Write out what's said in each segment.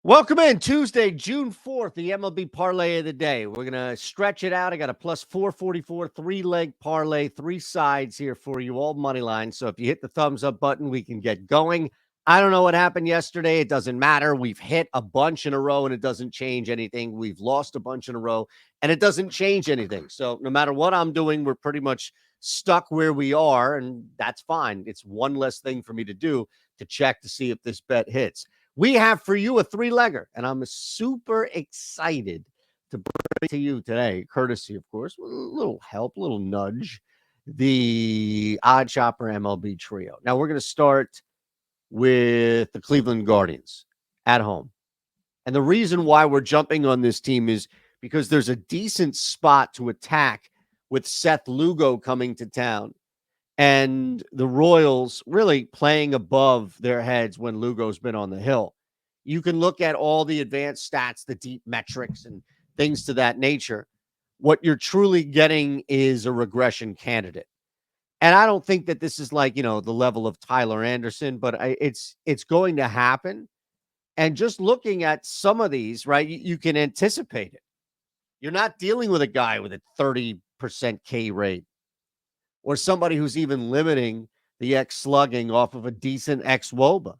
Welcome in Tuesday, June 4th, the MLB Parlay of the day. We're going to stretch it out. I got a plus 444, three-leg parlay, three sides here for you, all money lines. So if you hit the thumbs up button, we can get going. I don't know what happened yesterday. It doesn't matter. We've hit a bunch in a row, and it doesn't change anything. We've lost a bunch in a row, and it doesn't change anything. So no matter what I'm doing, we're pretty much stuck where we are, and that's fine. It's one less thing for me to do to check to see if this bet hits. We have for you a three-legger, and I'm super excited to bring it to you today, courtesy, of course, with a little help, a little nudge, the Odd Chopper MLB Trio. Now, we're going to start with the Cleveland Guardians at home. And the reason why we're jumping on this team is because there's a decent spot to attack with Seth Lugo coming to town. And the Royals really playing above their heads when Lugo's been on the hill. You can look at all the advanced stats, the deep metrics, and things to that nature. What you're truly getting is a regression candidate. And I don't think that this is like, the level of Tyler Anderson, but it's going to happen. And just looking at some of these, right, you can anticipate it. You're not dealing with a guy with a 30% K rate, or somebody who's even limiting the X slugging off of a decent X WOBA.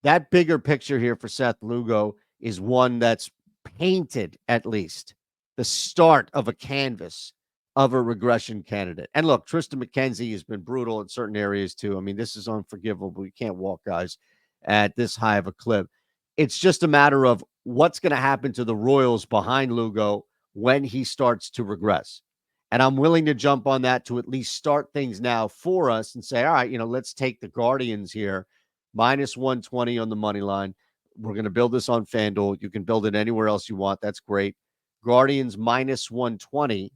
That bigger picture here for Seth Lugo is one that's painted, at least, the start of a canvas of a regression candidate. And look, Tristan McKenzie has been brutal in certain areas too. I mean, this is unforgivable. You can't walk guys at this high of a clip. It's just a matter of what's going to happen to the Royals behind Lugo when he starts to regress. And I'm willing to jump on that to at least start things now for us and say, all right, let's take the Guardians here, minus 120 on the money line. We're going to build this on FanDuel. You can build it anywhere else you want. That's great. Guardians minus 120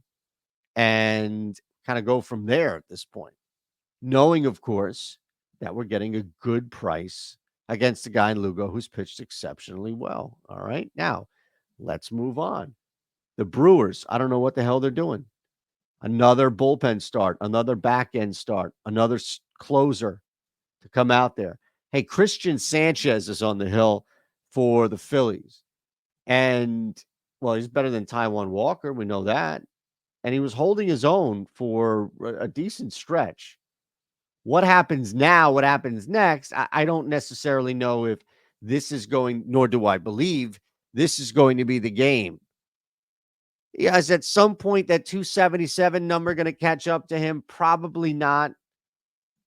and kind of go from there at this point. Knowing, of course, that we're getting a good price against a guy in Lugo who's pitched exceptionally well. All right. Now, let's move on. The Brewers, I don't know what the hell they're doing. Another bullpen start, another back end start, another closer to come out there. Hey, Christian Sanchez is on the hill for the Phillies. And, well, he's better than Taijuan Walker. We know that. And he was holding his own for a decent stretch. What happens now, what happens next, I don't necessarily know if this is going, nor do I believe this is going to be the game. Yeah, is at some point that 277 number going to catch up to him? Probably not.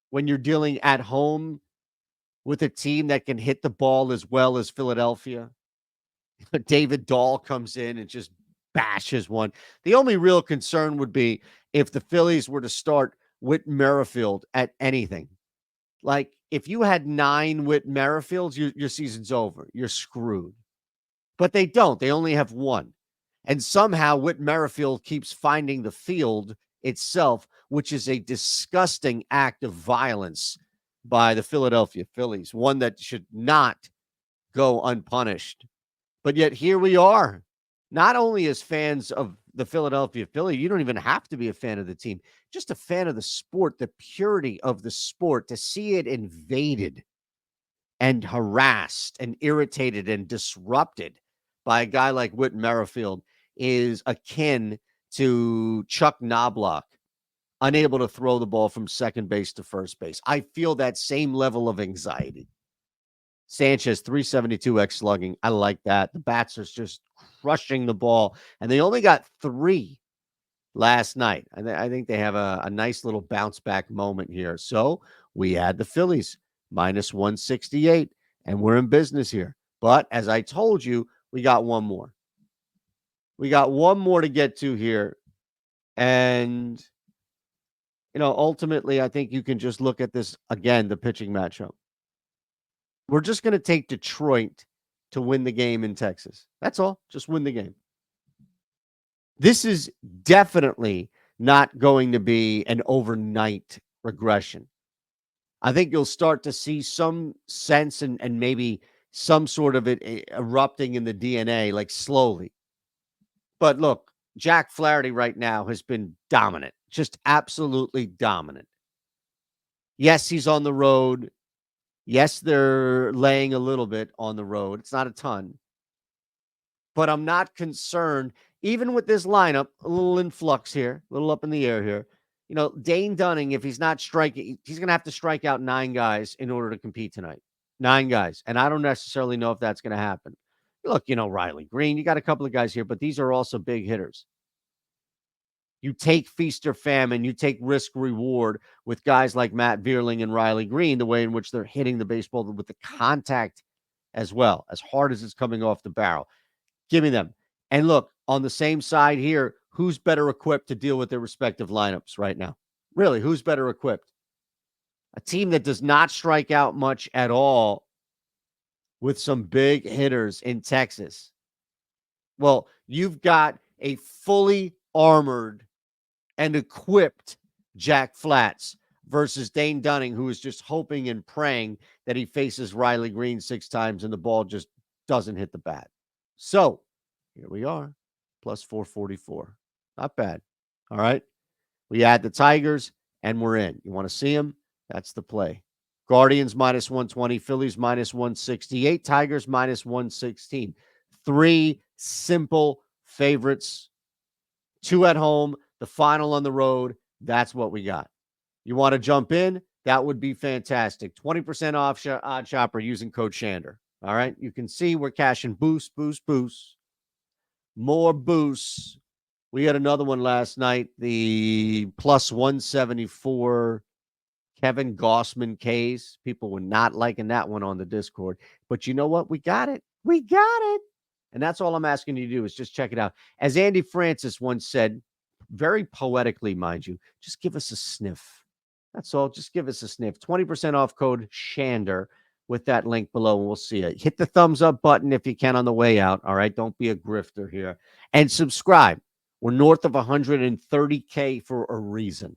When you're dealing at home with a team that can hit the ball as well as Philadelphia. David Dahl comes in and just bashes one. The only real concern would be if the Phillies were to start Whit Merrifield at anything. Like, if you had 9 Whit Merrifields, your season's over. You're screwed. But they don't. They only have 1. And somehow Whit Merrifield keeps finding the field itself, which is a disgusting act of violence by the Philadelphia Phillies, one that should not go unpunished. But yet here we are, not only as fans of the Philadelphia Phillies, you don't even have to be a fan of the team, just a fan of the sport, the purity of the sport, to see it invaded and harassed and irritated and disrupted by a guy like Whit Merrifield is akin to Chuck Knobloch, unable to throw the ball from second base to first base. I feel that same level of anxiety. Sanchez, 372 X slugging. I like that. The bats are just crushing the ball, and they only got 3 last night. I think they have a nice little bounce back moment here. So we had the Phillies minus 168, and we're in business here. But as I told you, we got one more. We got one more to get to here. And, ultimately, I think you can just look at this again, the pitching matchup. We're just going to take Detroit to win the game in Texas. That's all. Just win the game. This is definitely not going to be an overnight regression. I think you'll start to see some sense and maybe some sort of it erupting in the DNA, like slowly. But look, Jack Flaherty right now has been dominant, just absolutely dominant. Yes, he's on the road. Yes, they're laying a little bit on the road. It's not a ton, but I'm not concerned. Even with this lineup, a little in flux here, a little up in the air here. Dane Dunning, if he's not striking, he's going to have to strike out 9 guys in order to compete tonight. 9 guys. And I don't necessarily know if that's going to happen. Look, Riley Green, you got a couple of guys here, but these are also big hitters. You take feast or famine, you take risk reward with guys like Matt Vierling and Riley Green, the way in which they're hitting the baseball with the contact as well, as hard as it's coming off the barrel. Give me them. And look, on the same side here, who's better equipped to deal with their respective lineups right now? Really, who's better equipped? A team that does not strike out much at all with some big hitters in Texas. Well, you've got a fully armored and equipped Jack Flats versus Dane Dunning, who is just hoping and praying that he faces Riley Green 6 times and the ball just doesn't hit the bat. So here we are, plus 444. Not bad. All right. We add the Tigers and we're in. You want to see them? That's the play. Guardians minus 120, Phillies minus 168, Tigers minus 116. 3 simple favorites, 2 at home, the final on the road. That's what we got. You want to jump in? That would be fantastic. 20% off Odd Shopper using code Shander. All right. You can see we're cashing boost. More boosts. We had another one last night, the plus 174 Kevin Gossman case. People were not liking that one on the Discord. But you know what? We got it. We got it. And that's all I'm asking you to do is just check it out. As Andy Francis once said, very poetically, mind you, just give us a sniff. That's all. Just give us a sniff. 20% off code Shander with that link below, and we'll see it. Hit the thumbs up button if you can on the way out. All right. Don't be a grifter here. And subscribe. We're north of 130K for a reason.